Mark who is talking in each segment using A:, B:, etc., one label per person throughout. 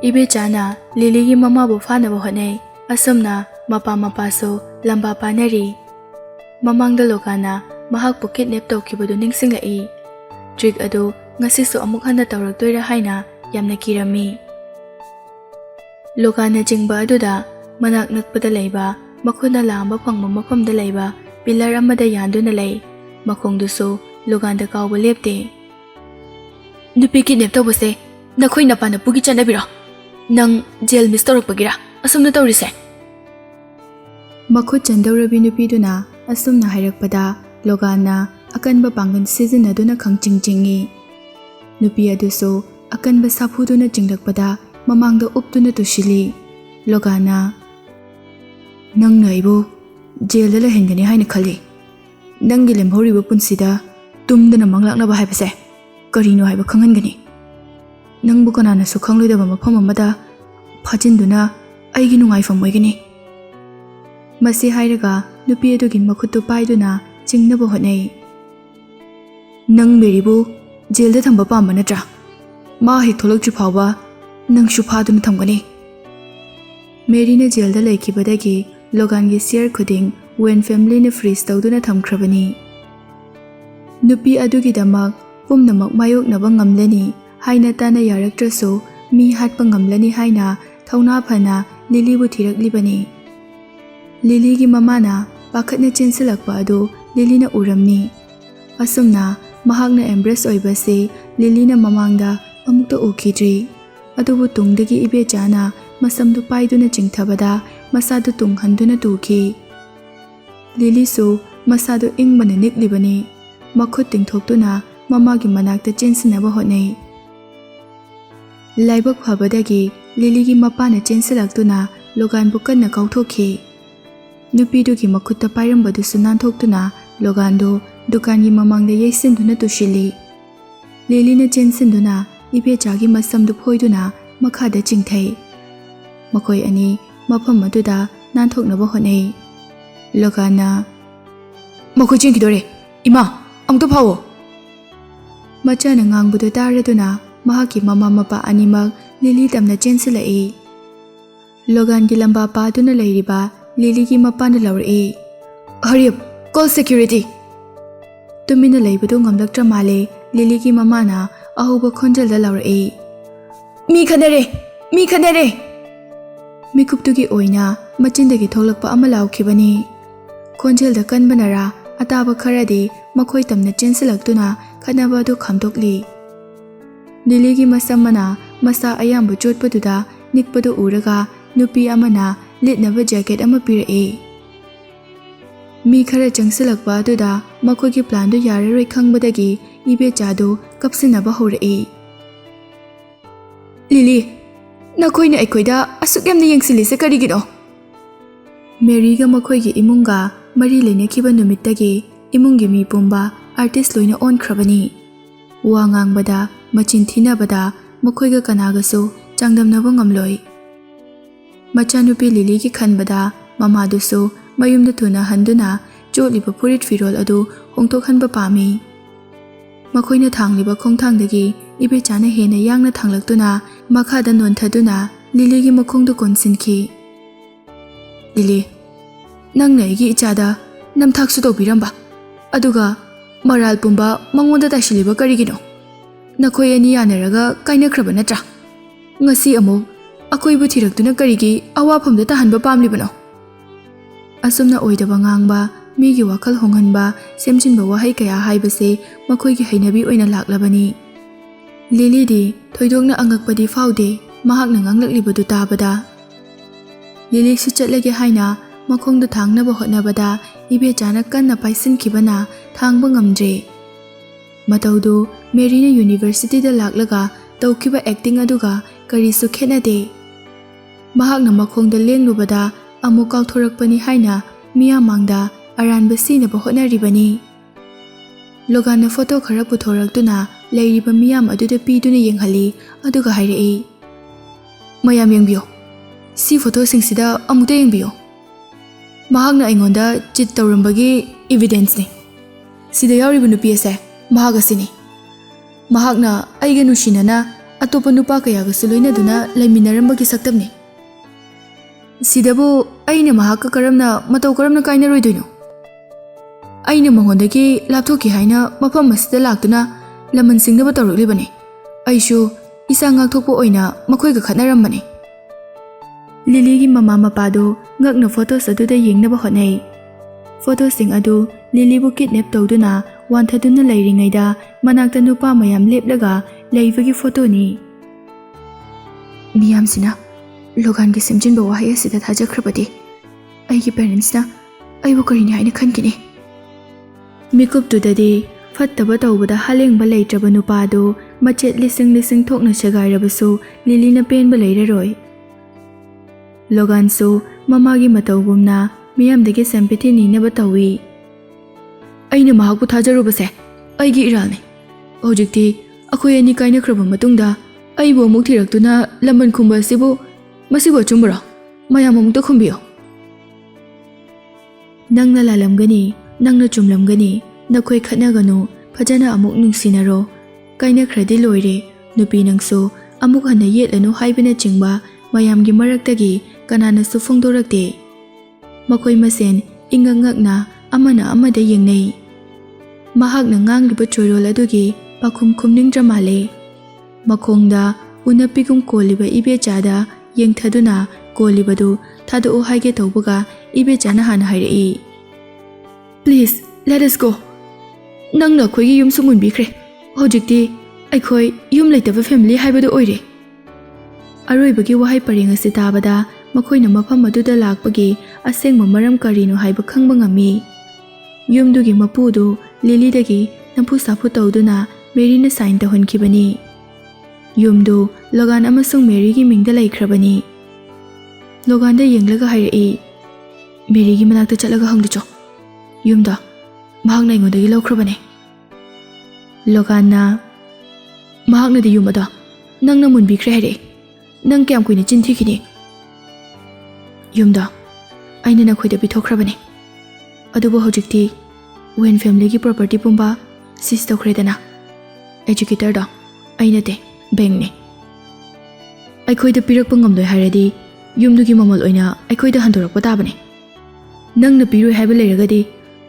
A: Ibechana Lily mama bu fanabo hone asumna mapa lamba paneri mamangda lokana mahak pu kidnap tawkibadu ningsingai trick adu ngasi su amuk handa tawraktoira haina yamna kirami lokana jingba aduda manak nakpada leiba makhuna lamba phangma mafamda leiba pillar amada yanduna lei makhongdusu lokanda kawba lepte nupi kidnap tawbase nakhoi napana pugi chanabira nang jail miss tawrakpagira asumna tawrise
B: Makhut chandawrabi nupiduna asumna hairakpada logana akanba pangan sizinaduna khangchingjingi nupi aduso akanba saphuduna jingrakpada mamangda uptuna tushili logana nang naibo jail la hengani haina khali nangi lemhoriba punsida tumdana manglaknaba haibase karino haiba khangangani nangbu kanana su khangloidaba mafam amada phajinduna aigi nungaifam oigani Masi hairaga nupi adugi makhutu paiduna chingnaba hotnai nang meribu jail da thamba pamba natra ma hek tholokchu phawba nang shu phaduna thamgani Mary na jail da laikibadagi logan gi share khuding when family na freeze tawduna thamkhrabani nupi adugi damak pumnamak mayok naba ngamlani haina tana yaraktraso mi hatpa ngamlani haina thauna phana Lily bu thiraklibani Lily gi mamana pakhatna chensilakpa adu Lily na uramni asumna mahakna embrace oibase Lily na mamangda amukta ukidri adubu tungdagi ibechana masamdu paiduna chingthabada masadu tunghanduna tuki Lily su masadu ingbana niklibani makhut tingthoktuna mamagi manakta chensinaba hotnai laibak phabadagi Lily gi mapana chensilaktuna logan bukanna kauthokhi Nupidugi makutta pairambadu sunanthokuna logando dukangi mamangda yeisinduna tushili Lily na chensinduna ibechagi masamdu phoiduna makhada chingthai makoi ani mafam aduda nanthoknaba honai logana makoi chingkidore ima amtu phawo machana ngangbudu taraduna mahaki mama mapa animak Lily tamna chensilai logan gi lamba paduna leiriba Lily ki mapana lawri hurry up call security tumina leibadu ngamlaktra male Lily ki mamana ahuba khonjal da lawri mi khanare mikuptugi oina machindagi tholakpa ama lawkhibani khonjal da kanbanara ataba kharadi makhoi tamna chensilaktuna khanaba du khamtokli Lily ki masamana masa ayamba chotpaduda nikpadu uraga nupi amana litnaba jacket ama pirai mi khara changsilakpa aduda makhogi plan du yararoi khangbadagi ibechado kapsinaba horai Lily nakoina aikoida asukyamna yengsilise karigino Mary ga makhoigi imunga mari leinakhiba numittagi imungi mi pumba artist loina on khrabani wa ngangbada machin thinabada makhoiga kanagasu changdamnaba ngamloi Machanupi Lily ki khanbada mama dusu mayumda thuna handuna choliba purit firol adu hongthok hanba pami makhoina thangliba khongthangdagi ibechana hena yangna thanglaktuna makhada nonthaduna Lily gi makhongdu konsinki Lily nangna gi ichada namthaksu tobiramba aduga maral pumba mangonda tashiliba karigino nakhoi ani yanaraga kainakhraba natra ngasi amuk akoibu thiraktuna karigi awafamda tahanba pamlibano asumna oidaba ngangba migi wakhal honghanba semjinba wahai kaya haibase makhoigi hainabi oina laklabani Lily di thoidokna angakpadi faude mahakna nganglaklibudu tabada Lily su chatlage haina makhongda thangnaba hotnabada ibechana kanna paisinkhibana thangba ngamdre mataudu Mary na university da laklaga tawkiba acting aduga karisu khenade mahakna makhongda lenglubada amu kauthorakpani haina miya mangda aranba sinaba hotnaribani logana photo khara puthoraktuna leiriba miyam aduda piduna yenghali aduga hairai mayam yengbiyo si photo singsida amuta yengbiyo mahakna aingonda chit tawrambagi evidence ni sida yawriba nupi ase mahagasini mahakna aiga nushinana ꯑꯇꯣꯞꯄ ꯅꯨꯄꯥ ꯀꯌꯥꯒꯁꯨ ꯂꯣꯏꯅꯗꯨꯅ ꯂꯩꯃꯤꯟꯅꯔꯝꯕꯒꯤ ꯁꯛꯇꯝꯅꯤ꯫ ꯁꯤꯗꯕꯨ ꯑꯩꯅ ꯃꯍꯥꯛꯀ ꯃꯇꯧ ꯀꯔꯝꯅ ꯀꯥꯏꯅꯔꯣꯏꯗꯣꯏꯅꯣ? ꯑꯩꯅ ꯃꯉꯣꯟꯗꯒꯤ ꯂꯥꯞꯊꯣꯛꯈꯤ ꯍꯥꯏꯅ ꯃꯐꯝ ꯑꯁꯤꯗ ꯂꯥꯛꯇꯨꯅ ꯂꯃꯟ ꯁꯤꯡꯅꯕ ꯇꯧꯔꯛꯂꯤꯕꯅꯤ꯫ ꯑꯩꯁꯨ ꯏꯆꯥ ꯉꯥꯛꯊꯣꯛꯄ ꯑꯣꯏꯅ ꯃꯈꯣꯏꯒ ꯈꯠꯅꯔꯝꯕꯅꯤ꯫ ꯂꯤꯂꯤꯒꯤ ꯃꯃꯥ ꯃꯄꯥꯗꯨ ꯉꯛꯅ ꯐꯣꯇꯣꯁ ꯑꯗꯨꯗ ꯌꯦꯡꯅꯕ ꯍꯣꯠꯅꯩ꯫ ꯐꯣꯇꯣꯁꯤꯡ ꯑꯗꯨ ꯂꯤꯂꯤꯕꯨ ꯀꯤꯗꯅꯦꯞ ꯇꯧꯗꯨꯅ ꯋꯥꯟꯊꯗꯨꯅ ꯂꯩꯔꯤꯉꯩꯗ ꯃꯅꯥꯛꯇ ꯅꯨꯄꯥ ꯃꯌꯥꯝ ꯂꯦꯞꯂꯒ ꯂꯩꯕꯒꯤ ꯐꯣꯇꯣꯅꯤ꯫ ꯃꯤꯌꯥꯝꯁꯤꯅ ꯂꯣꯒꯥꯟꯒꯤ ꯁꯦꯝꯖꯤꯟꯕ ꯋꯥꯍꯩ ꯑꯁꯤꯗ ꯊꯥꯖꯈ꯭ꯔꯕꯗꯤ ꯑꯩꯒꯤ ꯄꯦꯔꯦꯟꯁꯅ ꯑꯩꯕꯨ ꯀꯔꯤꯅꯤ ꯍꯥꯏꯅ ꯈꯟꯈꯤꯅꯤ? ꯃꯤꯀꯨꯞꯇꯨꯗꯗꯤ ꯐꯠꯇꯕ ꯇꯧꯕꯗ ꯍꯥꯂꯦꯡꯕ ꯂꯩꯇ꯭ꯔꯕ ꯅꯨꯄꯥꯗꯨ ꯃꯆꯦꯠ ꯂꯤꯁꯤꯡ ꯊꯣꯛꯅ ꯁꯦꯒꯥꯏꯔꯕꯁꯨ ꯂꯤꯂꯤꯅ ꯄꯦꯟꯕ ꯂꯩꯔꯔꯣꯏ꯫ ꯂꯣꯒꯥꯟꯁꯨ ꯃꯃꯥꯒꯤ ꯃꯇꯧꯒꯨꯝꯅ ꯃꯤꯌꯥꯝꯗꯒꯤ ꯁꯦꯝꯄꯦꯊꯤ ꯅꯤꯅꯕ ꯇꯧꯏ꯫ ꯑꯩꯅ ꯃꯍꯥꯛꯄꯨ ꯊꯥꯖꯔꯨꯕꯁꯦ ꯑꯩꯒꯤ ꯏꯔꯥꯜꯅꯤ꯫ ꯍꯧꯖꯤꯛꯇꯤ ꯑꯩꯈꯣꯏ ꯑꯅꯤ ꯀꯥꯏꯅꯈ꯭ꯔꯕ ꯃꯇꯨꯡꯗ ꯑꯩꯕꯨ ꯑꯃꯨꯛ ꯊꯤꯔꯛꯇꯨꯅ ꯂꯃꯟ ꯈꯨꯝꯕ ꯑꯁꯤꯕꯨ ꯃꯁꯤꯕꯨ ꯑꯆꯨꯝꯕꯔꯣ? ꯃꯌꯥꯝ ꯑꯃꯨꯛꯇ ꯈꯨꯝꯕꯤꯌꯨ꯫ ꯅꯪꯅ ꯂꯥꯜꯂꯝꯒꯅꯤ, ꯅꯪꯅ ꯆꯨꯝꯂꯝꯒꯅꯤ, ꯅꯈꯣꯏ ꯈꯠꯅꯒꯅꯨ, ꯐꯖꯅ ꯑꯃꯨꯛ ꯅꯨꯡꯁꯤꯅꯔꯣ, ꯀꯥꯏꯅꯈ꯭ꯔꯗꯤ ꯂꯣꯏꯔꯦ, ꯅꯨꯄꯤ ꯅꯪꯁꯨ ꯑꯃꯨꯛ ꯍꯟꯅ ꯌꯦꯠꯂꯅꯨ ꯍꯥꯏꯕꯅꯆꯤꯡꯕ ꯃꯌꯥꯝꯒꯤ ꯃꯔꯛꯇꯒꯤ ꯀꯅꯥꯅꯁꯨ ꯐꯣꯡꯗꯣꯔꯛꯇꯦ꯫ ꯃꯈꯣꯏ ꯃꯁꯦꯟ ꯏꯉꯛ ꯉꯛꯅ ꯑꯃꯅ ꯑꯃꯗ ꯌꯦꯡꯅꯩ꯫ ꯃꯍꯥꯛꯅ ꯉꯥꯡꯂꯤꯕ ꯆꯣꯏꯔꯣꯜ ꯑꯗꯨꯒꯤ ꯄꯥꯈꯨꯝ ꯈꯨꯝꯅꯤꯡꯗ꯭ꯔ ꯃꯥꯜꯂꯦ꯫ ꯃꯈꯣꯡꯗ ꯎꯅꯞꯄꯤꯒꯨꯝ ꯀꯣꯜꯂꯤꯕ ꯏꯕꯦꯆꯥꯗ ꯌꯦꯡꯊꯗꯨꯅ ꯀꯣꯜꯂꯤꯕꯗꯨ ꯊꯥꯗꯣꯛꯎ ꯍꯥꯏꯒꯦ ꯇꯧꯕꯒ ꯏꯕꯦꯆꯥꯅ ꯍꯥꯟꯅ ꯍꯥꯏꯔꯛꯏ꯫ "ꯄ꯭ꯂꯤꯖ ꯂꯦꯠ ꯑꯁ ꯒꯣ꯫ ꯅꯪꯅ ꯑꯩꯈꯣꯏꯒꯤ ꯌꯨꯝ ꯁꯨꯡꯃꯨꯟꯕꯤꯈ꯭ꯔꯦ꯫ ꯍꯧꯖꯤꯛꯇꯤ ꯑꯩꯈꯣꯏ ꯌꯨꯝ ꯂꯩꯇꯕ ꯐꯦꯃꯤꯂꯤ ꯍꯥꯏꯕꯗꯨ ꯑꯣꯏꯔꯦ." ꯑꯔꯣꯏꯕꯒꯤ ꯋꯥꯍꯩ ꯄꯔꯦꯡ ꯑꯁꯤ ꯇꯥꯕꯗ ꯃꯈꯣꯏꯅ ꯃꯐꯝ ꯑꯗꯨꯗ ꯂꯥꯛꯄꯒꯤ ꯑꯁꯦꯡꯕ ꯃꯔꯝ ꯀꯔꯤꯅꯣ ꯍꯥꯏꯕ ꯈꯪꯕ ꯉꯝꯃꯤ꯫ ꯌꯨꯝꯗꯨꯒꯤ ꯃꯄꯨꯗꯨ ꯂꯤꯂꯤꯗꯒꯤ ꯅꯝꯐꯨ ꯁꯥꯐꯨ ꯇꯧꯗꯨꯅ ꯃꯦꯔꯤꯅ ꯁꯥꯏꯟ ꯇꯧꯍꯟꯈꯤꯕꯅꯤ꯫ ꯌꯨꯝꯗꯨ ꯂꯣꯒꯥꯟ ꯑꯃꯁꯨꯡ ꯃꯦꯔꯤꯒꯤ ꯃꯤꯡꯗ ꯂꯩꯈ꯭ꯔꯕꯅꯤ꯫ ꯂꯣꯒꯥꯟꯗ ꯌꯦꯡꯂꯒ ꯍꯥꯏꯔꯛꯏ, "ꯃꯦꯔꯤꯒꯤ ꯃꯅꯥꯛꯇ ꯆꯠꯂꯒ ꯍꯪꯂꯨꯆꯣ꯫ ꯌꯨꯝꯗ ꯃꯍꯥꯛꯅ ꯑꯩꯉꯣꯟꯗꯒꯤ ꯂꯧꯈ꯭ꯔꯕꯅꯤ." ꯂꯣꯒꯥꯟꯅ, "ꯃꯍꯥꯛꯅꯗꯤ ꯌꯨꯝ ꯑꯗꯣ ꯅꯪꯅ ꯃꯨꯟꯕꯤꯈ꯭ꯔꯦ ꯍꯥꯏꯔꯛꯏ꯫ ꯅꯪ ꯀꯌꯥꯝ ꯀꯨꯏꯅ ꯆꯤꯟ ꯊꯤꯈꯤꯅꯤ? ꯌꯨꯝꯗ ꯑꯩꯅ ꯅꯈꯣꯏꯗ ꯄꯤꯊꯣꯛꯈ꯭ꯔꯕꯅꯤ꯫ ꯑꯗꯨꯕꯨ ꯍꯧꯖꯤꯛꯇꯤ ꯋꯦꯟ ꯐꯦꯃꯤꯂꯤꯒꯤ ꯄ꯭ꯔꯣꯄꯔꯇꯤ ꯄꯨꯝꯕ ꯁꯤꯖ ꯇꯧꯈ꯭ꯔꯦꯗꯅ꯫ ꯑꯦꯖꯨꯀꯦꯇꯔꯗꯣ ꯑꯩ ꯅꯠꯇꯦ, ꯕꯦꯡꯛꯅꯤ꯫ ꯑꯩꯈꯣꯏꯗ ꯄꯤꯔꯛꯄ ꯉꯝꯂꯣꯏ ꯍꯥꯏꯔꯗꯤ ꯌꯨꯝꯗꯨꯒꯤ ꯃꯃꯜ ꯑꯣꯏꯅ ꯑꯩꯈꯣꯏꯗ ꯍꯟꯗꯣꯔꯛꯄ ꯇꯥꯕꯅꯤ꯫ ꯅꯪꯅ ꯄꯤꯔꯣꯏ ꯍꯥꯏꯕ ꯂꯩꯔꯒꯗꯤ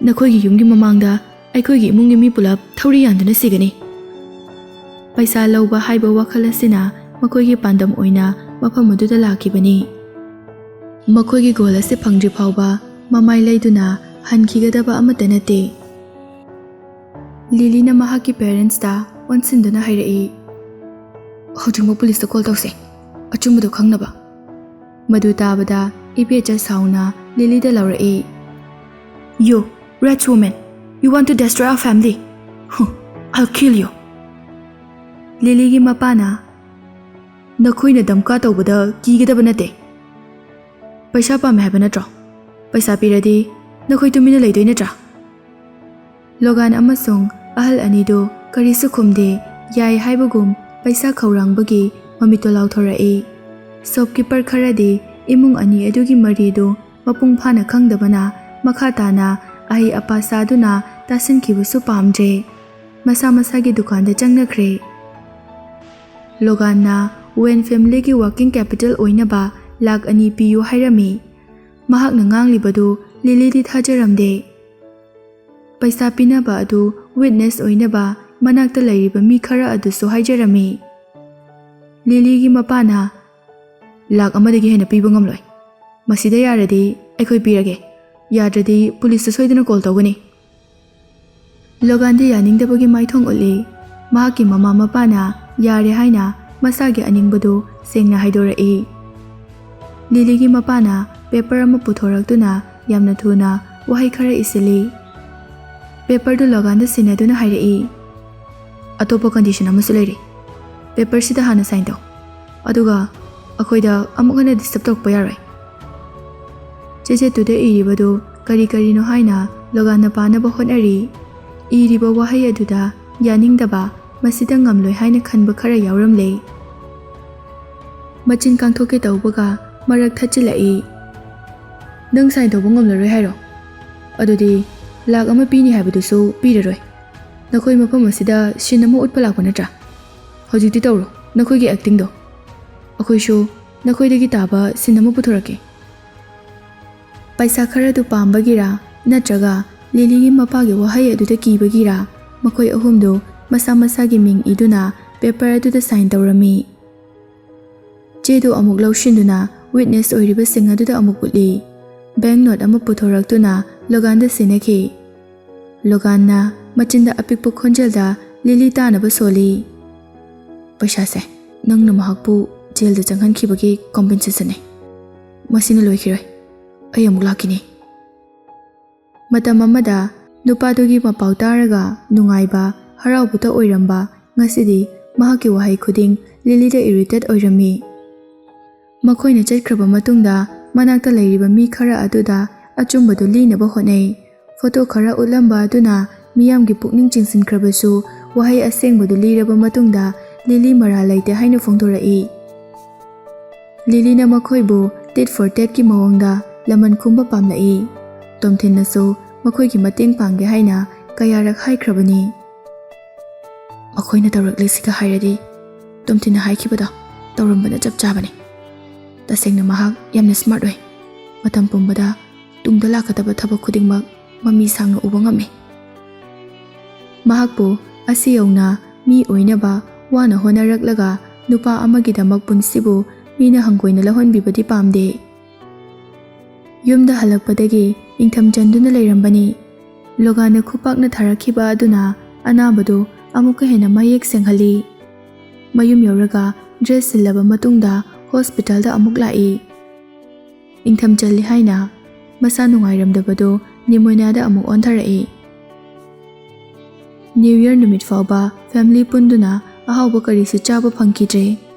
B: ꯅꯈꯣꯏꯒꯤ ꯌꯨꯝꯒꯤ ꯃꯃꯥꯡꯗ ꯑꯩꯈꯣꯏꯒꯤ ꯏꯃꯨꯡꯒꯤ ꯃꯤ ꯄꯨꯂꯞ ꯊꯧꯔꯤ ꯌꯥꯟꯗꯨꯅ ꯁꯤꯒꯅꯤ." ꯄꯩꯁꯥ ꯂꯧꯕ ꯍꯥꯏꯕ ꯋꯥꯈꯜ ꯑꯁꯤꯅ ꯃꯈꯣꯏꯒꯤ ꯄꯥꯟꯗꯝ ꯑꯣꯏꯅ ꯃꯐꯝ ꯑꯗꯨꯗ ꯂꯥꯛꯈꯤꯕꯅꯤ꯫ ꯃꯈꯣꯏꯒꯤ ꯒꯣꯜ ꯑꯁꯤ ꯐꯪꯗ꯭ꯔꯤ ꯐꯥꯎꯕ ꯃꯃꯥꯏ ꯂꯩꯗꯨꯅ ꯍꯟꯈꯤꯒꯗꯕ ꯑꯃꯠꯇ ꯅꯠꯇꯦ꯫ ꯂꯤꯂꯤꯅ ꯃꯍꯥꯛꯀꯤ ꯄꯦꯔꯦꯟꯁꯇ ꯑꯣꯟꯁꯤꯟꯗꯨꯅ ꯍꯥꯏꯔꯛꯏ, "ꯍꯧꯖꯤꯛꯃꯛ ꯄꯨꯂꯤꯁꯇ ꯀꯣꯜ ꯇꯧꯁꯦ, ꯑꯆꯨꯝꯕꯗꯨ ꯈꯪꯅꯕ." ꯃꯗꯨ ꯇꯥꯕꯗ ꯏꯕꯦꯆꯥ ꯁꯥꯎꯅ ꯂꯤꯂꯤꯗ ꯂꯥꯎꯔꯛꯏ, "You rich woman, you want to destroy our family? I'll kill you." ꯂꯤꯂꯤꯒꯤ ꯃꯄꯥꯅ, "ꯅꯈꯣꯏꯅ ꯗꯝꯀꯥ ꯇꯧꯕꯗ ꯀꯤꯒꯗꯕ ꯅꯠꯇꯦ꯫ ꯄꯩꯁꯥ ꯄꯥꯝꯃꯦ ꯍꯥꯏꯕ ꯅꯠꯇ꯭ꯔꯣ? ꯄꯩꯁꯥ ꯄꯤꯔꯗꯤ ꯅꯈꯣꯏ ꯇꯨꯃꯤꯟꯅ ꯂꯩꯗꯣꯏ ꯅꯠꯇ꯭ꯔꯥ?" ꯂꯣꯒꯥꯟ ꯑꯃꯁꯨꯡ ꯑꯍꯜ ꯑꯅꯤꯗꯨ ꯀꯔꯤꯁꯨ ꯈꯨꯝꯗꯦ, ꯌꯥꯏ ꯍꯥꯏꯕꯒꯨꯝ ꯄꯩꯁꯥ ꯈꯧꯔꯥꯡꯕꯒꯤ ꯃꯃꯤꯠꯇꯨ ꯂꯥꯎꯊꯣꯔꯛꯏ꯫ ꯁꯣꯞꯀꯤꯄꯔ ꯈꯔꯗꯤ ꯏꯃꯨꯡ ꯑꯅꯤ ꯑꯗꯨꯒꯤ ꯃꯔꯤꯗꯨ ꯃꯄꯨꯡ ꯐꯥꯅ ꯈꯪꯗꯕꯅ ꯃꯈꯥ ꯇꯥꯅ ꯑꯍꯩ ꯑꯄꯥ ꯁꯥꯗꯨꯅ ꯇꯥꯁꯤꯟꯈꯤꯕꯁꯨ ꯄꯥꯝꯗ꯭ꯔꯦ꯫ ꯃꯁꯥ ꯃꯁꯥꯒꯤ ꯗꯨꯀꯥꯟꯗ ꯆꯪꯅꯈ꯭ꯔꯦ꯫ ꯂꯣꯒꯥꯟꯅ ꯋꯦꯟ ꯐꯦꯃꯤꯂꯤꯒꯤ ꯋꯥꯔꯀꯤꯡ ꯀꯦꯄꯤꯇꯦꯜ ꯑꯣꯏꯅꯕ $2,00,000 ꯄꯤꯌꯨ ꯍꯥꯏꯔꯝꯃꯤ꯫ ꯃꯍꯥꯛꯅ ꯉꯥꯡꯂꯤꯕꯗꯨ ꯂꯤꯂꯤꯗꯤ ꯊꯥꯖꯔꯝꯗꯦ꯫ ꯄꯩꯁꯥ ꯄꯤꯅꯕ ꯑꯗꯨ ꯋꯤꯠꯅꯦꯁ ꯑꯣꯏꯅꯕ ꯃꯅꯥꯛꯇ ꯂꯩꯔꯤꯕ ꯃꯤ ꯈꯔ ꯑꯗꯨꯁꯨ ꯍꯥꯏꯖꯔꯝꯃꯤ꯫ ꯂꯤꯂꯤꯒꯤ ꯃꯄꯥꯅ, $1,00,000 ꯍꯦꯟꯅ ꯄꯤꯕ ꯉꯝꯂꯣꯏ꯫ ꯃꯁꯤꯗ ꯌꯥꯔꯗꯤ ꯑꯩꯈꯣꯏ ꯄꯤꯔꯒꯦ, ꯌꯥꯗ꯭ꯔꯗꯤ ꯄꯨꯂꯤꯁꯇ ꯁꯣꯏꯗꯅ ꯀꯣꯜ ꯇꯧꯒꯅꯤ꯫ ꯂꯣꯒꯥꯟꯗꯤ ꯌꯥꯅꯤꯡꯗꯕꯒꯤ ꯃꯥꯏꯊꯣꯡ ꯎꯠꯂꯤ꯫ ꯃꯍꯥꯛꯀꯤ ꯃꯃꯥ ꯃꯄꯥꯅ ꯌꯥꯔꯦ ꯍꯥꯏꯅ ꯃꯁꯥꯒꯤ ꯑꯅꯤꯡꯕꯗꯨ ꯁꯦꯡꯅ ꯍꯥꯏꯗꯣꯔꯛꯏ꯫ ꯂꯤꯂꯤꯒꯤ ꯃꯄꯥꯅ ꯄꯦꯄꯔ ꯑꯃ ꯄꯨꯊꯣꯔꯛꯇꯨꯅ ꯌꯥꯝꯅ ꯊꯨꯅ ꯋꯥꯍꯩ ꯈꯔ ꯏꯁꯤꯜꯂꯤ꯫ ꯄꯦꯄꯔꯗꯨ ꯂꯣꯒꯥꯟꯗ ꯁꯤꯟꯅꯗꯨꯅ ꯍꯥꯏꯔꯛꯏ, "ꯑꯇꯣꯞꯄ ꯀꯟꯗꯤꯁꯟ ꯑꯃꯁꯨ ꯂꯩꯔꯤ꯫ ꯄꯦꯄꯔꯁꯤꯗ ꯍꯥꯟꯅ ꯁꯥꯏꯟ ꯇꯧ, ꯑꯗꯨꯒ ꯑꯩꯈꯣꯏꯗ ꯑꯃꯨꯛ ꯍꯟꯅ ꯗꯤꯁꯇꯔꯕ ꯇꯧꯔꯛꯄ ꯌꯥꯔꯣꯏ." ꯆꯦꯆꯦꯠꯇꯨꯗ ꯏꯔꯤꯕꯗꯨ ꯀꯔꯤ ꯀꯔꯤꯅꯣ ꯍꯥꯏꯅ ꯂꯣꯒꯥꯟꯅ ꯄꯥꯅꯕ ꯍꯣꯠꯅꯔꯤ꯫ ꯏꯔꯤꯕ ꯋꯥꯍꯩ ꯑꯗꯨꯗ ꯌꯥꯅꯤꯡꯗꯕ, ꯃꯁꯤꯗ ꯉꯝꯂꯣꯏ ꯍꯥꯏꯅꯈꯟꯕꯈꯔ ꯌꯥꯎꯔꯝꯂꯦ꯫ ꯃꯆꯤꯟ ꯀꯥꯡꯊꯣꯛꯀꯦ ꯇꯧꯕꯒ ꯃꯔꯛ ꯊꯠꯆꯤꯜꯂꯛꯏ, "ꯅꯪ ꯁꯥꯏꯟ ꯇꯧꯕ ꯉꯝꯂꯔꯣꯏ ꯍꯥꯏꯔꯣ? ꯑꯗꯨꯗꯤ $1,00,000 ꯄꯤꯅꯤ ꯍꯥꯏꯕꯗꯨꯁꯨ ꯄꯤꯔꯔꯣꯏ꯫ ꯅꯈꯣꯏ ꯃꯐꯝ ꯑꯁꯤꯗ ꯁꯤꯟ ꯑꯃ ꯎꯠꯄ ꯂꯥꯛꯄ ꯅꯠꯇ꯭ꯔꯥ? ꯍꯧꯖꯤꯛꯇꯤ ꯇꯧꯔꯣ, ꯅꯈꯣꯏꯒꯤ ꯑꯦꯛꯇꯤꯡꯗꯣ ꯑꯩꯈꯣꯏꯁꯨ ꯅꯈꯣꯏꯗꯒꯤ ꯇꯥꯕ ꯁꯤꯟ ꯑꯃ ꯄꯨꯊꯣꯔꯛꯀꯦ ꯄꯩꯁꯥ ꯈꯔꯗꯨ ꯄꯥꯝꯕꯒꯤꯔꯥ ꯅꯠꯇ꯭ꯔꯒ ꯂꯤꯂꯤꯒꯤ ꯃꯄꯥꯒꯤ ꯋꯥꯍꯩ ꯑꯗꯨꯗ ꯀꯤꯕꯒꯤꯔꯥ ꯃꯈꯣꯏ ꯑꯍꯨꯝꯗꯨ ꯃꯁꯥ ꯃꯁꯥꯒꯤ ꯃꯤꯡ ꯏꯗꯨꯅ ꯄꯦꯄꯔ ꯑꯗꯨꯗ ꯁꯥꯏꯟ ꯇꯧꯔꯝꯃꯤ ꯆꯦꯗꯨ ꯑꯃꯨꯛ ꯂꯧꯁꯤꯟꯗꯨꯅ ꯋꯤꯠꯅꯦꯁ ꯑꯣꯏꯔꯤꯕꯁꯤꯡ ꯑꯗꯨꯗ ꯑꯃꯨꯛ ꯎꯠꯂꯤ ꯕꯦꯡꯛ ꯅꯣꯠ ꯑꯃ ꯄꯨꯊꯣꯔꯛꯇꯨꯅ ꯂꯣꯒꯥꯟꯗ ꯁꯤꯟꯅꯈꯤ ꯂꯣꯒꯥꯟꯅ ꯃꯆꯤꯟꯗ ꯑꯄꯤꯛꯄ ꯈꯣꯟꯖꯦꯜꯗ ꯂꯤꯂꯤ ꯇꯥꯅꯕ ꯁꯣꯜꯂꯤ ꯄꯩꯁꯥꯁꯦ ꯅꯪꯅ ꯃꯍꯥꯛꯄꯨ ꯖꯦꯜꯗ ꯆꯪꯍꯟꯈꯤꯕꯒꯤ ꯀꯣꯝꯄꯦꯟꯁꯦꯁꯟꯅꯤ ꯃꯁꯤꯅ ꯂꯣꯏꯈꯤꯔꯣꯏ ꯑꯩ ꯑꯃꯨꯛ ꯂꯥꯛꯈꯤꯅꯤ ꯃꯇꯝ ꯑꯃꯗ ꯅꯨꯄꯥꯗꯨꯒꯤ ꯃꯄꯥꯎ ꯇꯥꯔꯒ ꯅꯨꯡꯉꯥꯏꯕ ꯍꯔꯥꯎꯕꯇ ꯑꯣꯏꯔꯝꯕ ꯉꯁꯤꯗꯤ ꯃꯍꯥꯛꯀꯤ ꯋꯥꯍꯩ ꯈꯨꯗꯤꯡ ꯂꯤꯂꯤꯗ ꯏꯔꯤꯇꯦꯠ ꯑꯣꯏꯔꯝꯃꯤ ꯃꯈꯣꯏꯅ ꯆꯠꯈ꯭ꯔꯕ ꯃꯇꯨꯡꯗ ꯃꯅꯥꯛꯇ ꯂꯩꯔꯤꯕ ꯃꯤ ꯈꯔ ꯑꯗꯨꯗ ꯑꯆꯨꯝꯕꯗꯨ ꯂꯤꯅꯕ ꯍꯣꯠꯅꯩ ꯐꯣꯇꯣ ꯈꯔ ꯎꯠꯂꯝꯕ ꯑꯗꯨꯅ ꯃꯤꯌꯥꯝꯒꯤ ꯄꯨꯛꯅꯤꯡ ꯆꯤꯡꯁꯤꯟꯈ꯭ꯔꯕꯁꯨ ꯋꯥꯍꯩ ꯑꯁꯦꯡꯕꯗꯨ ꯂꯤꯔꯕ ꯃꯇꯨꯡꯗ ꯂꯤꯂꯤ ꯃꯔꯥꯜ ꯂꯩꯇꯦ ꯍꯥꯏꯅ ꯐꯣꯡꯗꯣꯔꯛꯏ ꯂꯤꯂꯤꯅ ꯃꯈꯣꯏꯕꯨ ꯇꯤꯠ ꯐꯣꯔ ꯇꯦꯠꯀꯤ ꯃꯑꯣꯡꯗ ꯂꯃꯟ ꯈꯨꯝꯕ ꯄꯥꯝꯂꯛꯏ ꯇꯣꯝꯊꯤꯟꯅꯁꯨ ꯃꯈꯣꯏꯒꯤ ꯃꯇꯦꯡ ꯄꯥꯡꯒꯦ ꯍꯥꯏꯅ ꯀꯌꯥꯔꯛ ꯍꯥꯏꯈ꯭ꯔꯕꯅꯤ ꯃꯈꯣꯏꯅ ꯇꯧꯔꯛꯂꯤꯁꯤꯒ ꯍꯥꯏꯔꯗꯤ ꯇꯣꯝꯊꯤꯟꯅ ꯍꯥꯏꯈꯤꯕꯗꯣ ꯇꯧꯔꯝꯕꯅ ꯆꯞ ꯆꯥꯕꯅꯤ ꯇꯁꯦꯡꯅ ꯃꯍꯥꯛ ꯌꯥꯝꯅ ꯁ꯭ꯃꯥꯔꯠ ꯑꯣꯏ ꯃꯇꯝ ꯄꯨꯝꯕꯗ ꯇꯨꯡꯗ ꯂꯥꯛꯀꯗꯕ ꯊꯕꯛ ꯈꯨꯗꯤꯡꯃꯛ ꯃꯃꯤ ꯁꯥꯡꯅ ꯎꯕ ꯉꯝꯃꯤ ꯃꯍꯥꯛꯄꯨ ꯑꯁꯤ ꯌꯧꯅ ꯃꯤ ꯑꯣꯏꯅꯕ ꯋꯥꯅ ꯍꯣꯠꯅꯔꯛꯂꯒ ꯅꯨꯄꯥ ꯑꯃꯒꯤꯗꯃꯛ ꯄꯨꯟꯁꯤꯕꯨ ꯃꯤꯅ ꯍꯪꯒꯣꯏꯅ ꯂꯧꯍꯟꯕꯤꯕꯗꯤ ꯄꯥꯝꯗꯦ ꯌꯨꯝꯗ ꯍꯜꯂꯛꯄꯗꯒꯤ ꯏꯪꯊꯝ ꯆꯟꯗꯨꯅ ꯂꯩꯔꯝꯕꯅꯤ ꯂꯣꯒꯥꯟꯅ ꯈꯨꯄꯥꯛꯅ ꯊꯥꯔꯛꯈꯤꯕ ꯑꯗꯨꯅ ꯑꯅꯥꯕꯗꯨ ꯑꯃꯨꯛꯀ ꯍꯦꯟꯅ ꯃꯌꯦꯛ ꯁꯦꯡꯍꯜꯂꯤ ꯃꯌꯨꯝ ꯌꯧꯔꯒ ꯗ꯭ꯔꯦꯁ ꯁꯤꯜꯂꯕ ꯃꯇꯨꯡꯗ ꯍꯣꯁꯄꯤꯇꯥꯜꯗ ꯑꯃꯨꯛ ꯂꯥꯛꯏ ꯏꯪꯊꯝ ꯆꯜꯂꯤ ꯍꯥꯏꯅ ꯃꯁꯥ ꯅꯨꯡꯉꯥꯏꯔꯝꯗꯕꯗꯨ ꯅꯤꯃꯣꯅꯤꯌꯥꯗ ꯑꯃꯨꯛ ꯑꯣꯟꯊꯔꯛꯏ ꯅ꯭ꯌꯨ ꯌꯔ ꯅꯨꯃꯤꯠ ꯐꯥꯎꯕ ꯐꯦꯃꯤꯂꯤ ꯄꯨꯟꯗꯨꯅ ꯑꯍꯥꯎꯕ ꯀꯔꯤꯁꯨ ꯆꯥꯕ ꯐꯪꯈꯤꯗ꯭ꯔꯦ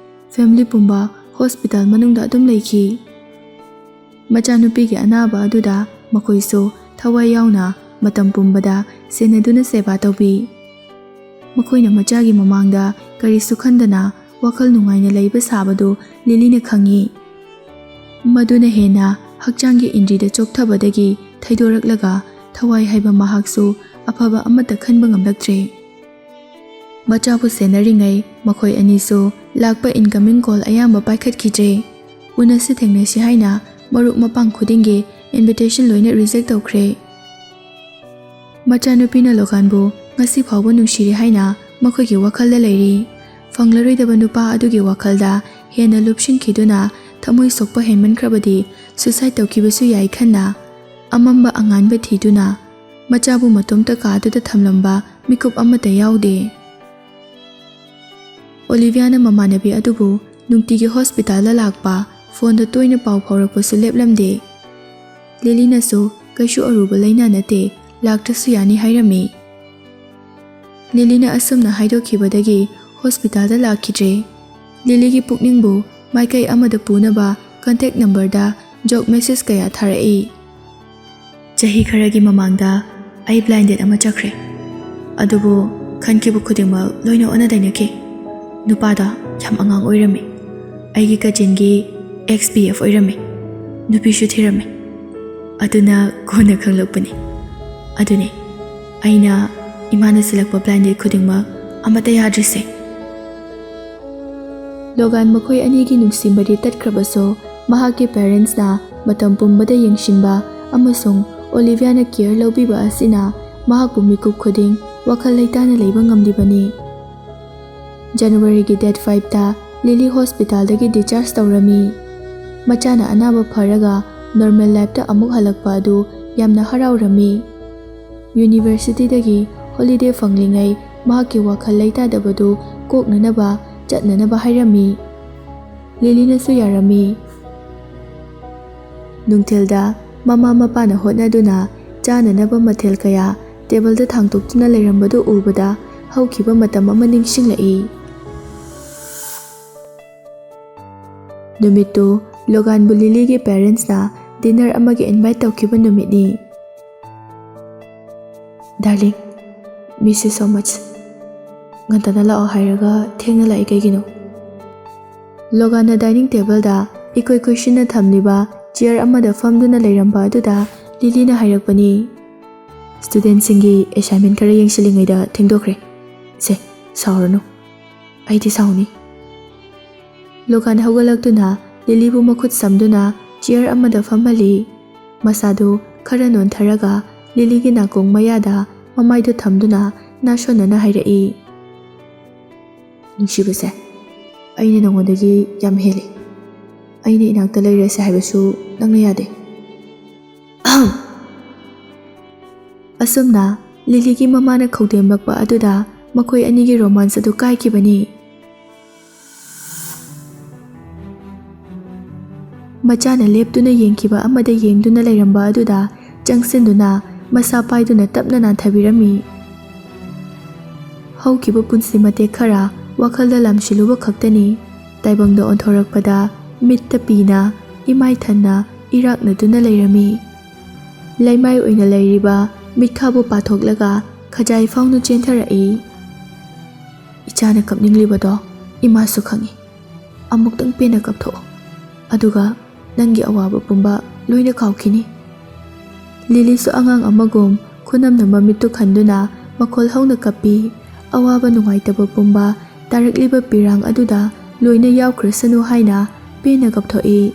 B: ꯐꯦꯃꯤꯂꯤ ꯄꯨꯝꯕ ꯍꯣꯁꯄꯤꯇꯥꯜ ꯃꯅꯨꯡꯗ ꯑꯗꯨꯝ ꯂꯩꯈꯤ ꯃꯆꯥꯅꯨꯄꯤꯒꯤ ꯑꯅꯥꯕ ꯑꯗꯨꯗ ꯃꯈꯣꯏꯁꯨ ꯊꯋꯥꯏ ꯌꯥꯎꯅ ꯃꯇꯝ ꯄꯨꯝꯕꯗ ꯁꯦꯟꯅꯗꯨꯅ ꯁꯦꯕꯥ ꯇꯧꯕꯤ ꯃꯈꯣꯏꯅ ꯃꯆꯥꯒꯤ ꯃꯃꯥꯡꯗ ꯀꯔꯤꯁꯨ ꯈꯟꯗꯅ ꯋꯥꯈꯜ ꯅꯨꯡꯉꯥꯏꯅ ꯂꯩꯕ ꯁꯥꯕꯗꯨ ꯂꯤꯂꯤꯅ ꯈꯪꯉꯤ ꯃꯗꯨꯅ ꯍꯦꯟꯅ ꯍꯛꯆꯥꯡꯒꯤ ꯏꯟꯗ꯭ꯔꯤꯗ ꯆꯣꯛꯊꯕꯗꯒꯤ ꯊꯩꯗꯣꯔꯛꯂꯒ ꯊꯋꯥꯏ ꯍꯥꯏꯕ ꯃꯍꯥꯛꯁꯨ ꯑꯐꯕ ꯑꯃꯠꯇ ꯈꯟꯕ ꯉꯝꯂꯛꯇ꯭ꯔꯦ ꯃꯆꯥꯕꯨ ꯁꯦꯟꯅꯔꯤꯉꯩ ꯃꯈꯣꯏ ꯑꯅꯤꯁꯨ ꯂꯥꯛꯄ ꯏꯟꯀꯃꯤꯡ ꯀꯣꯜ ꯑꯌꯥꯝꯕ ꯄꯥꯏꯈꯠꯈꯤꯗ꯭ꯔꯦ ꯎꯅꯁꯤ ꯊꯦꯡꯅꯁꯤ ꯍꯥꯏꯅ ꯃꯔꯨꯞ ꯃꯄꯥꯡ ꯈꯨꯗꯤꯡꯒꯤ ꯏꯟꯚꯤꯇꯦꯁꯟ ꯂꯣꯏꯅ ꯔꯤꯖꯦꯛ ꯇꯧꯈ꯭ꯔꯦ ꯃꯆꯥꯅꯨꯄꯤꯅ ꯂꯣꯒꯥꯟꯕꯨ ꯉꯁꯤ ꯐꯥꯎꯕ ꯅꯨꯡꯁꯤꯔꯦ ꯍꯥꯏꯅ ꯃꯈꯣꯏꯒꯤ ꯋꯥꯈꯜꯗ ꯂꯩꯔꯤ ꯐꯪꯂꯔꯣꯏꯗꯕ ꯅꯨꯄꯥ ꯑꯗꯨꯒꯤ ꯋꯥꯈꯜꯗ ꯍꯦꯟꯅ ꯂꯨꯞꯁꯤꯟꯈꯤꯗꯨꯅ ꯊꯃꯣꯏ ꯁꯣꯛꯄ ꯍꯦꯟꯃꯟꯈ꯭ꯔꯕꯗꯤ ꯁꯨꯁꯥꯏꯗ ꯇꯧꯈꯤꯕꯁꯨ ꯌꯥꯏ ꯈꯟꯅ ꯑꯃꯝꯕ ꯑꯉꯥꯟꯕ ꯊꯤꯗꯨꯅ ꯃꯆꯥꯕꯨ ꯃꯇꯣꯝꯇ ꯀꯥꯗꯨꯗ ꯊꯝꯂꯝꯕ ꯃꯤꯀꯨꯞ ꯑꯃꯠꯇ ꯌꯥꯎꯗꯦ ꯑꯣꯂꯤꯚꯤꯌꯥꯅ ꯃꯃꯥꯟꯅꯕꯤ ꯑꯗꯨꯕꯨ ꯅꯨꯡꯇꯤꯒꯤ ꯍꯣꯁꯄꯤꯇꯥꯜꯗ ꯂꯥꯛꯄ ꯐꯣꯟꯗ ꯇꯣꯏꯅ ꯄꯥꯎ ꯐꯥꯎꯔꯛꯄꯁꯨ ꯂꯦꯞꯂꯝꯗꯦ ꯂꯤꯂꯤꯅꯁꯨ ꯀꯩꯁꯨ ꯑꯔꯨꯕ ꯂꯩꯅꯥ ꯅꯠꯇꯦ ꯂꯥꯛꯇ꯭ꯔꯁꯨ ꯌꯥꯅꯤ ꯍꯥꯏꯔꯝꯃꯤ ꯂꯤꯂꯤꯅ ꯑꯁꯨꯝꯅ ꯍꯥꯏꯗꯣꯛꯈꯤꯕꯗꯒꯤ ꯍꯣꯁꯄꯤꯇꯥꯜꯗ ꯂꯥꯛꯈꯤꯗ꯭ꯔꯦ ꯂꯤꯂꯤꯒꯤ ꯄꯨꯛꯅꯤꯡꯕꯨ ꯃꯥꯏꯀꯩ ꯑꯃꯗ ꯄꯨꯅꯕ ꯀꯟꯇꯦꯛ ꯅꯝꯕꯔꯗ ꯖꯣꯛ ꯃꯦꯁꯦꯖ ꯀꯌꯥ ꯊꯥꯔꯛꯏ ꯆꯍꯤ ꯈꯔꯒꯤ ꯃꯃꯥꯡꯗ ꯑꯩ ꯕ꯭ꯂꯥꯏꯟ ꯗꯦꯠ ꯑꯃ ꯆꯠꯈ꯭ꯔꯦ ꯑꯗꯨꯕꯨ ꯈꯟꯈꯤꯕ ꯈꯨꯗꯤꯡꯃꯛ ꯂꯣꯏꯅ ꯑꯣꯟꯅ ꯇꯩꯅꯈꯤ ꯅꯨꯄꯥꯗ ꯌꯥꯝ ꯑꯉꯥꯡ ꯑꯣꯏꯔꯝꯃꯤ ꯑꯩꯒꯤ ꯀꯖꯤꯟꯒꯤ XPF ꯑꯣꯏꯔꯝꯃꯤ ꯅꯨꯄꯤꯁꯨ ꯊꯤꯔꯝꯃꯤ ꯑꯗꯨꯅ ꯀꯣꯟꯅ ꯈꯪꯂꯛꯄꯅꯤ ꯑꯗꯨꯅꯤ ꯑꯩꯅ ꯏꯃꯥꯅ ꯁꯤꯜꯂꯛꯄ ꯕ꯭ꯂꯥꯏꯟ ꯗꯦꯠ ꯈꯨꯗꯤꯡꯃꯛ ꯑꯃꯠꯇ ꯌꯥꯗ꯭ꯔꯤꯁꯦ ꯂꯣꯒꯥꯟ ꯃꯈꯣꯏ ꯑꯅꯤꯒꯤ ꯅꯨꯡꯁꯤꯕꯗꯤ ꯇꯠꯈ꯭ꯔꯕꯁꯨ ꯃꯍꯥꯛꯀꯤ ꯄꯦꯔꯦꯟꯁꯅ ꯃꯇꯝ ꯄꯨꯝꯕꯗ ꯌꯦꯡꯁꯤꯟꯕ ꯑꯃꯁꯨꯡ ꯑꯣꯂꯤꯚꯤꯌꯥꯅ ꯀꯦꯌꯔ ꯂꯧꯕꯤꯕ ꯑꯁꯤꯅ ꯃꯍꯥꯛꯄꯨ ꯃꯤꯀꯨꯞ ꯈꯨꯗꯤꯡ ꯋꯥꯈꯜ ꯂꯩꯇꯥꯅ ꯂꯩꯕ ꯉꯝꯂꯤꯕꯅꯤ ꯖꯅꯋꯥꯔꯤꯒꯤ ꯗꯦꯠ 5ꯇ ꯂꯤꯂꯤ ꯍꯣꯁꯄꯤꯇꯥꯜꯗꯒꯤ ꯗꯤꯆꯥꯔꯖ ꯇꯧꯔꯝꯃꯤ ꯃꯆꯥꯅ ꯑꯅꯥꯕ ꯐꯔꯒ ꯅꯣꯔꯃꯦꯜ ꯂꯥꯏꯐꯇ ꯑꯃꯨꯛ ꯍꯜꯂꯛꯄ ꯑꯗꯨ ꯌꯥꯝꯅ ꯍꯔꯥꯎꯔꯝꯃꯤ ꯌꯨꯅꯤꯚꯔꯁꯤꯇꯤꯗꯒꯤ ꯍꯣꯂꯤꯗे ꯐꯪꯂꯤꯉꯩ ꯃꯍꯥꯛꯀꯤ ꯋꯥꯈꯜ ꯂꯩꯇꯥꯗꯕꯗꯨ ꯀꯣꯛꯅꯅꯕ ꯆꯠꯅꯅꯕ ꯍꯥꯏꯔꯝꯃꯤ ꯂꯤꯂꯤꯅꯁꯨ ꯌꯥꯔꯝꯃꯤ ꯅꯨꯡꯊꯤꯜꯗ ꯃꯃꯥ ꯃꯄꯥꯅ ꯍꯣꯠꯅꯗꯨꯅ ꯆꯥꯅꯅꯕ ꯃꯊꯦꯜ ꯀꯌꯥ ꯇꯦꯕꯜꯗ ꯊꯥꯡꯇꯣꯛꯇꯨꯅ ꯂꯩꯔꯝꯕꯗꯨ ꯎꯕꯗ ꯍꯧꯈꯤꯕ ꯃꯇꯝ ꯑꯃ ꯅꯤꯡꯁꯤꯡꯂꯛꯏ ꯅꯨꯃꯤꯠꯇꯨ ꯂꯣꯒꯥꯟꯕꯨ ꯂꯤꯂꯤꯒꯤ ꯄꯦꯔꯦꯟꯁꯅ ꯗꯤꯅꯔ ꯑꯃꯒꯤ ꯏꯟꯚꯥꯏꯠ ꯇꯧꯈꯤꯕ ꯅꯨꯃꯤꯠꯅꯤ ꯗꯥꯔꯂꯤꯡ ꯃꯤꯁ ꯌꯨ ꯁꯣ ꯃꯆ ꯉꯟꯇꯅ ꯂꯥꯛꯑꯣ ꯍꯥꯏꯔꯒ ꯊꯦꯡꯅ ꯂꯥꯛꯏ ꯀꯩꯒꯤꯅꯣ ꯂꯣꯒꯥꯟꯅ ꯗꯥꯏꯅꯤꯡ ꯇꯦꯕꯜꯗ ꯏꯀꯣꯏ ꯀꯣꯏꯁꯤꯟꯅ ꯊꯝꯂꯤꯕ ꯆꯤꯌꯔ ꯑꯃꯗ ꯐꯝꯗꯨꯅ ꯂꯩꯔꯝꯕ ꯑꯗꯨꯗ ꯂꯤꯂꯤꯅ ꯍꯥꯏꯔꯛꯄꯅꯤ ꯁ꯭ꯇꯨꯗꯦꯟꯠꯁꯤꯡꯒꯤ ꯑꯦꯁꯥꯏꯟꯃꯦꯟ ꯈꯔ ꯌꯦꯡꯁꯤꯜꯂꯤꯉꯩꯗ ꯊꯦꯡꯗꯣꯛꯈ꯭ꯔꯦ ꯁꯦ ꯁꯥꯎꯔꯅꯨ ꯑꯩꯗꯤ ꯁꯥꯎꯅꯤ Logan haugalakduna Lily-bu makhut samduna chair amada famhali. Masadu khara nontharaga Lily-gi nakong mayada mamaidu thamduna nashonana hairai. Nungsibase, aina nangondagi yam heli. Aina inakta lairase haibasu nangna yade. Asumna Lily-gi mamana khawdembakpa aduda makhoi anigi romance adu kaikibani. Machana leptuna yengkiba amada yengduna lairamba aduda changsinduna masa paiduna tapna nanthabirami. Haukiba punsi mate khara wakhalda lamshiluba khaktani. Taibangda onthorakpada mitta pina imai thanna iraknaduna lairami. Laimai oina lairiba mikhabu pathoklaga khajai faunu chentharai. Ichana kapninglibado imasu khangi. Amuktang pena kaptho. Aduga nangi awaba pumba loina khawkhini. Lily su angang amagom khunamna mamitu khanduna makhol hauna kapi. Awaba nungaitaba pumba tarakliba pirang aduda loina yawkrasanu haina pena kapthoi.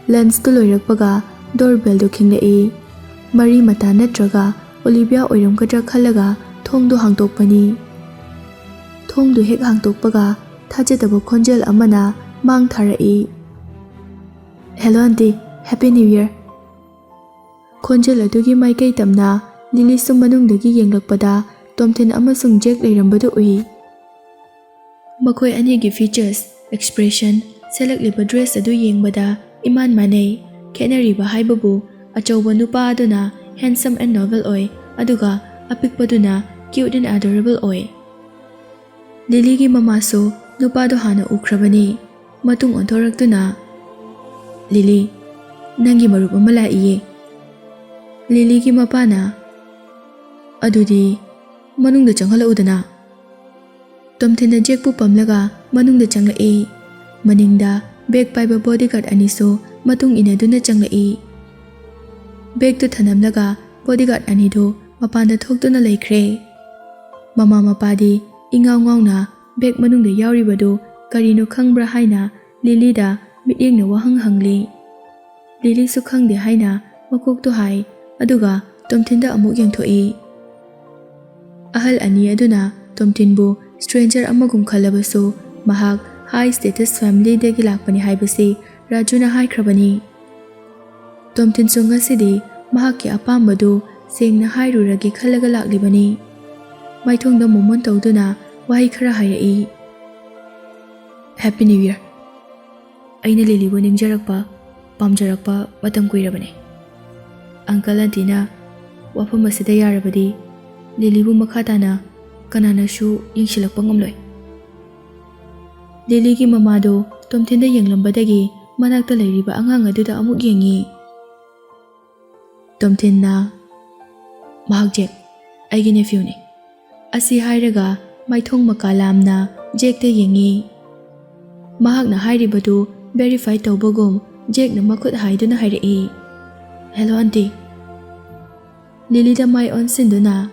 B: Lunch tu loirakpaga doorbell do khinglai. Mari mata natraga Olivia oiramkadra khalaga thongdu hangtokpani. Thongdu hek hangtokpaga thajadaba khonjel amana mang tharai. Hello auntie, happy new year. Khonjel adugi maikai tamna Lily sum manungdagi yenglakpada Tomthin amasung Jack leirambadu ui. Makhoi anigi features, expression, selegliba dress adu yengbada iman manei. Khenariba haibabu achauba nupa aduna handsome and novel oi, aduga apikpaduna cute and adorable oi. Lily-gi mamasu nupado hana ukrabani. Matung onthoraktuna, Lily, nangi marup ama laiye. Lily-gi mapana, adudi manungda changhala udana. Tomthinna Jack-pu pamlaga manungda changlai. Maningda bag paiba bodyguard aniso matung inaduna changlai. Bag tu thanamlaga bodyguard anido mapanda thoktuna laikhre. Mama mapadi ingaw ngawna bag manungda yauribado karino khangbra haina Lily-da mityengna wahang hangli. Lily su khangde haina makokto hai aduga Tomthinda amuk yangthoi. Ahal ani aduna Tomthinbu stranger amagum khalabasu mahak high status family degi lakpani haibasi Rajuna haikrabani. Tomthin su ngasidi mahakki apambadu sengna hairuragi khalaga laklibani. Maithongda momon tawduna wahi khara hairai. Happy New Year. Aina Lily-bu ningjarakpa pamjarakpa matam kuirabani. Uncle Auntie-na wafam asida yarabadi Lily-bu makhatana kananashu yengsilakpa ngamloi. Lily-gi mamado Tomthinda yenglambadagi manakta lairiba angang aduda amuk yengi. Tomthinna, mahak Jack, aigi nephew ni. Asi hairaga maithong makalamna Jack-da yengi. Mahakna hairibadu verify tawbagum Jack na makhut haiduna hairai. Hello auntie. Lily-da mai onsinduna,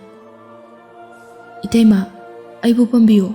B: Itaima, aibu pambiyo.